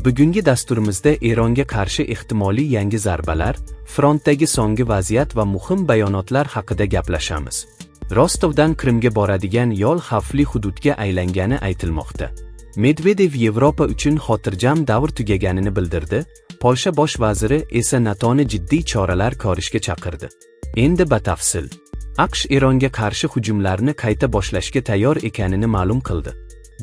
Bugungi dasturimizda Eronga qarshi ehtimoliy yangi zarbalar, frontdagi so'nggi vaziyat va muhim bayonotlar haqida gaplashamiz. Rostovdan Qrimga boradigan yo'l xavfli hududga aylangani aytilmoqda. Medvedev Yevropa uchun xotirjam davr tugaganini bildirdi, Polsha bosh vaziri esa NATOni jiddiy choralar ko'rishga chaqirdi. Endi batafsil. AQSh Eronga qarshi hujumlarni qayta boshlashga tayyor ekanini ma'lum qildi.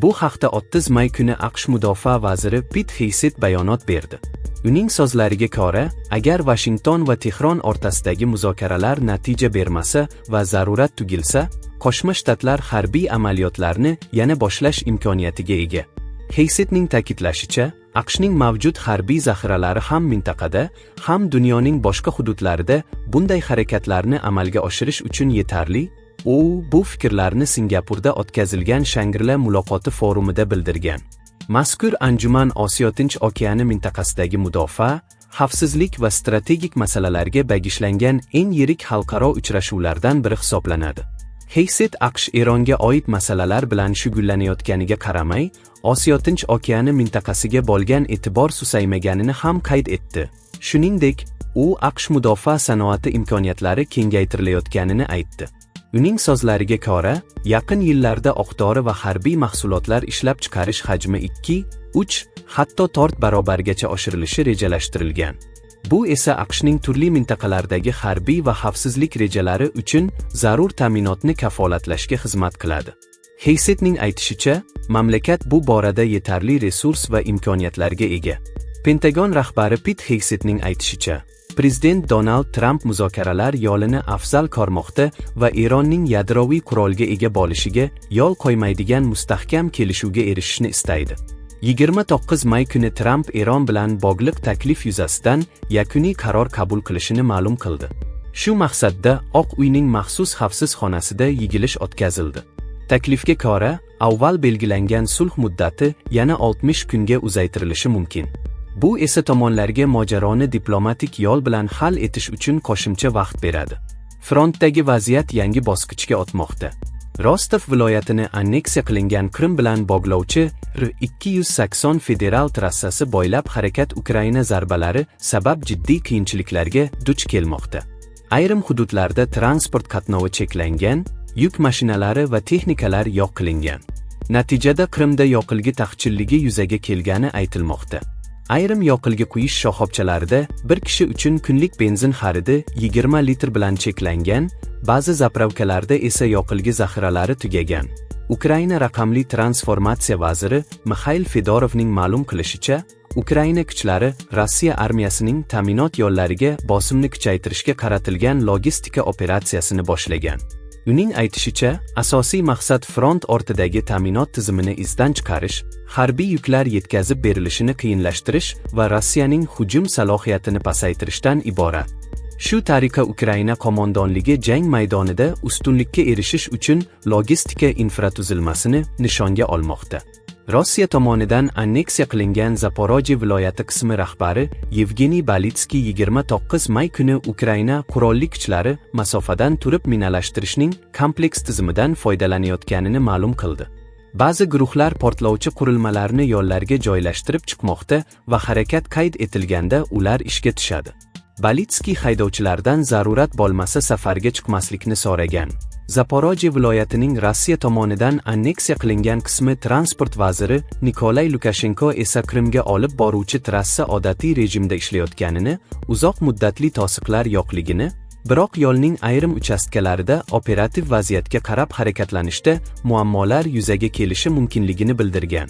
Bu haqda 30 may kuni AQSh mudofaa vaziri Pete Hegseth bayonot berdi. Uning so'zlariga ko'ra, agar Washington va Tehron o'rtasidagi muzokaralar natija bermasa va zarurat tugilsa, Qo'shma Shtatlar harbiy amaliyotlarni yana boshlash imkoniyatiga ega. Hegsethning ta'kidlashicha, AQShning mavjud harbiy zaxiralari ham mintaqada, ham dunyoning boshqa hududlarida bunday harakatlarni amalga oshirish uchun yetarli. U bu fikrlarni Singapurda o'tkazilgan Shangri-La muloqoti forumida bildirgan. Mazkur anjuman Osiyo Tinch okeani mintaqasidagi mudofaa, xavfsizlik va strategik masalalarga bagishlangan eng yirik xalqaro uchrashuvlardan biri hisoblanadi. Hegseth AQSh Eronga oid masalalar bilan shug'ullanayotganiga qaramay, Osiyo Tinch okeani mintaqasiga bo'lgan e'tibor susaymaganini ham qayd etdi. Shuningdek, u AQSh mudofaa sanoati imkoniyatlari kengaytirilayotganini aytdi. Uning so'zlariga ko'ra, yaqin yillarda o'q-dori va harbiy mahsulotlar ishlab chiqarish hajmi 2, 3, hatto 4 barobargacha oshirilishi rejalashtirilgan. Bu esa AQShning turli mintaqalardagi harbiy va xavfsizlik rejalari uchun zarur ta'minotni kafolatlashga xizmat qiladi. Hegsethning aytishicha, mamlakat bu borada yetarli resurs va imkoniyatlarga ega. Pentagon rahbari Pete Hegsethning aytishicha, Prezident Donald Trump muzokaralar yo'lini afzal ko'rmoqda va Eronning yadroviy qurolga ega bo'lishiga yo'l qo'ymaydigan mustahkam kelishuvga erishishni istaydi. 29 may kuni Trump Eron bilan bog'liq taklif yuzasidan yakuniy qaror qabul qilishini ma'lum qildi. Shu maqsadda Oq uyning maxsus xavfsiz xonasida yig'ilish o'tkazildi. Taklifga ko'ra, avval belgilangan sulh muddati yana 60 kunga uzaytirilishi mumkin. Bu esa tomonlarga mojaroni diplomatik yo'l bilan hal etish uchun qo'shimcha vaqt beradi. Frontdagi vaziyat yangi bosqichga o'tmoqda. Rostov viloyatini anneksiya qilingan Qrim bilan bog'lovchi R280 federal trassasi bo'ylab harakat Ukraina zarbalari sabab jiddiy qiyinchiliklarga duch kelmoqda. Ayrim hududlarda transport qatnovi cheklangan, yuk mashinalari va texnikalar yo'q qilingan. Natijada Qrimda yoqilg'i taqchilligi yuzaga kelgani aytilmoqda. Ayrim yoqilg'i quyish shoxobchalarida bir kishi uchun kunlik benzin xaridi 20 litr bilan cheklangan, ba'zi zapravkalarda esa yoqilg'i zaxiralari tugagan. Ukraina raqamli transformatsiya vaziri Mikhail Fedorovning ma'lum qilishicha, Ukraina kuchlari Rossiya armiyasining ta'minot yo'llariga bosimni kuchaytirishga qaratilgan logistika operatsiyasini boshlagan. Uning aytishicha, asosiy maqsad front ortidagi ta'minot tizimini izdan chiqarish, harbiy yuklar yetkazib berilishini qiyinlashtirish va Rossiyaning hujum salohiyatini pasaytirishdan iborat. Shu tariqa Ukraina qo'mondonligi jang maydonida ustunlikka erishish uchun logistika infratuzilmasini nishonga olmoqda. Rossiya tomonidan anneksiya qilingan Zaporojye viloyati qismi rahbari Yevgeniy Balitskiy 29 may kuni Ukraina qurolli kuchlari masofadan turib minalashtirishning kompleks tizimidan foydalanayotganini ma'lum qildi. Ba'zi guruhlar portlovchi qurilmalarni yo'llarga joylashtirib chiqmoqda va harakat qayd etilganda ular ishga tushadi. Balitskiy haydovchilardan zarurat bo'lmasa safarga chiqmaslikni so'ragan. Zaporojye viloyatining Rossiya tomonidan anneksiya qilingan qismi transport vaziri Nikolay Lukashenko esa Qrimga olib boruvchi trassa odatiy rejimda ishlayotganini, uzoq muddatli to'siqlar yo'qligini, biroq yo'lning ayrim uchastkalarida operativ vaziyatga qarab harakatlanishda muammolar yuzaga kelishi mumkinligini bildirgan.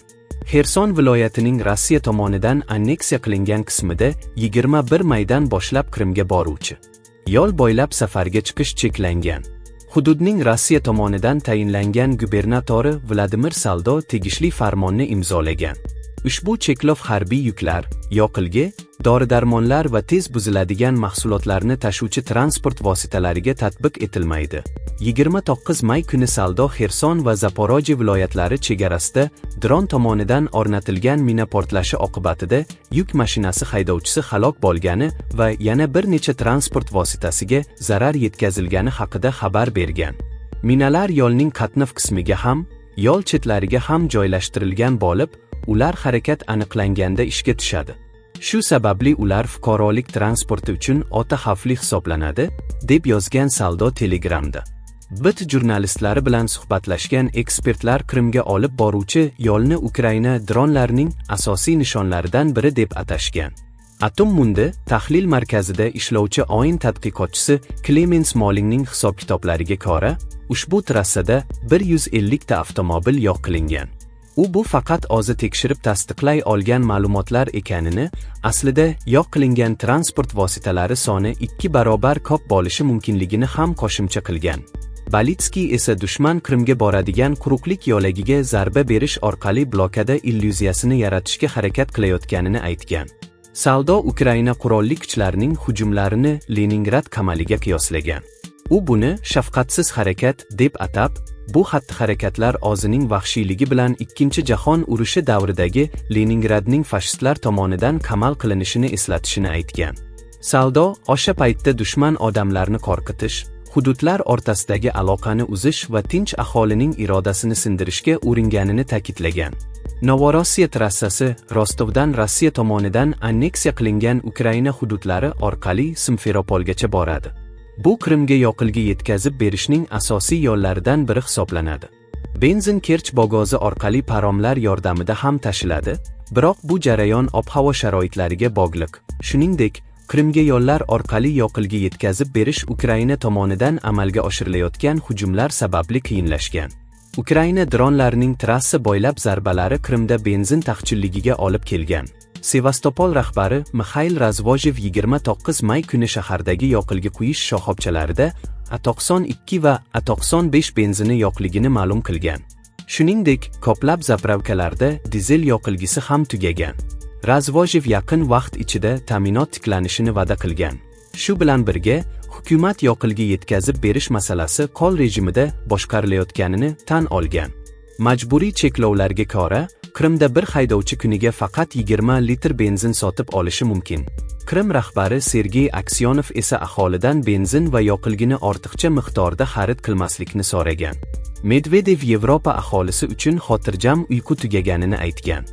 Xerson viloyatining Rossiya tomonidan anneksiya qilingan qismida 21 maydan boshlab Qrimga boruvchi yo'l bo'ylab safarga chiqish cheklangan. Hududning Rossiya tomonidan tayinlangan gubernatori Vladimir Saldo tegishli farmonni imzolagan. Ushbu cheklov harbiy yuklar, yoqilg'i, dori-darmonlar va tez buziladigan mahsulotlarni tashuvchi transport vositalariga tatbiq etilmaydi. 29 may kuni Saldo Xerson va Zaporojye viloyatlari chegarasida dron tomonidan o'rnatilgan mina portlashi oqibatida yuk mashinasi haydovchisi halok bo'lgani va yana bir necha transport vositasiga zarar yetkazilgani haqida xabar bergan. Minalar yo'lning qatnov qismiga ham, yo'l chetlariga ham joylashtirilgan bo'lib, ular harakat aniqlanganda ishga tushadi. Shu sababli ular fuqarolik transporti uchun o'ta xavfli hisoblanadi, deb yozgan Saldo Telegramda. BIT jurnalistlari bilan suhbatlashgan ekspertlar Qrimga olib boruvchi yo'lni Ukraina dronlarining asosiy nishonlaridan biri deb atashgan. Atom Mundi tahlil markazida ishlovchi o'yin tadqiqotchisi Clemens Mollingning hisob-kitoblariga ko'ra, ushbu trassada 150 ta avtomobil yo'q qilingan. U bu faqat o'zi tekshirib tasdiqlay olgan ma'lumotlar ekanini, aslida yo'q qilingan transport vositalari soni 2 barobar ko'p bo'lishi mumkinligini ham qo'shimcha qilgan. Balitskiy esa dushman Qrimga boradigan quruqlik yo'lagiga zarba berish orqali blokada illyuziyasini yaratishga harakat qilayotganini aytgan. Saldo Ukraina qurolli kuchlarining hujumlarini Leningrad qamaliga qiyoslagan. U buni shafqatsiz harakat deb atab, bu xatti-harakatlar o'zining vahshiyligi bilan Ikkinchi jahon urushi davridagi Leningradning fashistlar tomonidan qamal qilinishini eslatishini aytgan. Saldo o'sha paytda dushman odamlarni qo'rqitish, hududlar o'rtasidagi aloqani uzish va tinch aholining irodasini sindirishga uringanini ta'kidlagan. Novorossiya trassasi Rostovdan Rossiya tomonidan anneksiya qilingan Ukraina hududlari orqali Simferopolgacha boradi. Bu Qrimga yoqilg'i yetkazib berishning asosiy yo'llaridan biri hisoblanadi. Benzin Kerch bogozi orqali paromlar yordamida ham tashiladi, biroq bu jarayon ob-havo sharoitlariga bog'liq. Shuningdek, Qrimga yo'llar orqali yoqilg'i yetkazib berish Ukraina tomonidan amalga oshirilayotgan hujumlar sababli qiyinlashgan. Ukraina dronlarining trassa bo'ylab zarbalari Qrimda benzin taqchilligiga olib kelgan. Sevastopol rahbari Mikhail Razvojov 29 may kuni shahardagi yoqilg'i quyish shoxobchalarida A92 va A95 benzini yo'qligini ma'lum qilgan. Shuningdek, ko'plab zapravkalarda dizel yoqilg'isi ham tugagan. Razvojov yaqin vaqt ichida ta'minot tiklanishini va'da qilgan. Shu bilan birga, hukumat yoqilg'i yetkazib berish masalasi qol rejimida boshqarilayotganini tan olgan. Majburiy cheklovlarga ko'ra, Qrimda bir haydovchi kuniga faqat 20 litr benzin sotib olishi mumkin. Qrim rahbari Sergey Aksyonov esa aholidan benzin va yoqilg'ini ortiqcha miqdorda xarid qilmaslikni so'ragan. Medvedev Yevropa aholisi uchun xotirjam uyqu tugaganini aytgan.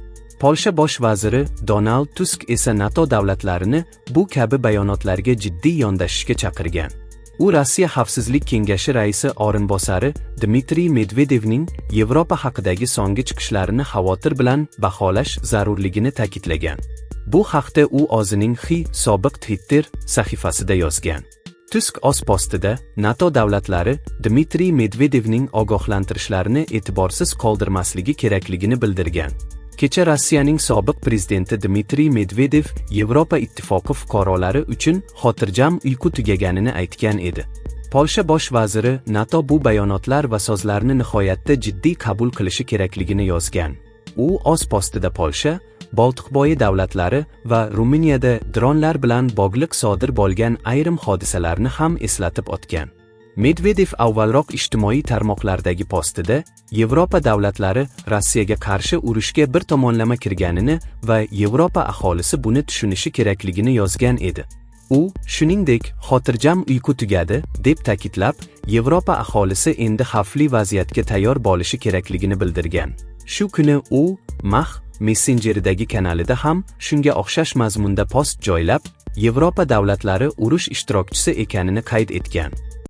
Polsha bosh vaziri Donald Tusk esa NATO davlatlarini bu kabi bayonotlarga jiddiy yondashishga chaqirgan. U Rossiya Xavfsizlik kengashi raisi o'rinbosari Dmitriy Medvedevning Yevropa haqidagi so'nggi chiqishlarini xavotir bilan baholash zarurligini ta'kidlagan. Bu haqda u o'zining sobiq Twitter sahifasida yozgan. Tusk o'z postida NATO davlatlari Dmitriy Medvedevning ogohlantirishlarini e'tiborsiz qoldirmasligi kerakligini bildirgan. Kecha Rossiyaning sobiq prezidenti Dmitriy Medvedev Yevropa ittifoqi fuqarolari uchun xotirjam uyqu tugaganini aytgan edi. Polsha bosh vaziri NATO bu bayonotlar va so'zlarni nihoyatda jiddiy qabul qilishi kerakligini yozgan. U o'z postida Polsha, Boltiqbo'yi davlatlari va Ruminiyada dronlar bilan bog'liq sodir bo'lgan ayrim hodisalarni ham eslatib o'tgan. Medvedev avvalroq ijtimoiy tarmoqlardagi postida Yevropa davlatlari Rossiyaga qarshi urushga bir tomonlama kirganini va Yevropa aholisi buni tushunishi kerakligini yozgan edi. U, shuningdek, xotirjam uyqu tugadi deb ta'kidlab, Yevropa aholisi endi xavfli vaziyatga tayyor bo'lishi kerakligini bildirgan. Shu kuni u Messengeridagi kanalida ham shunga o'xshash mazmunda post joylab, Yevropa davlatlari urush ishtirokchisi ekanini qayd etgan.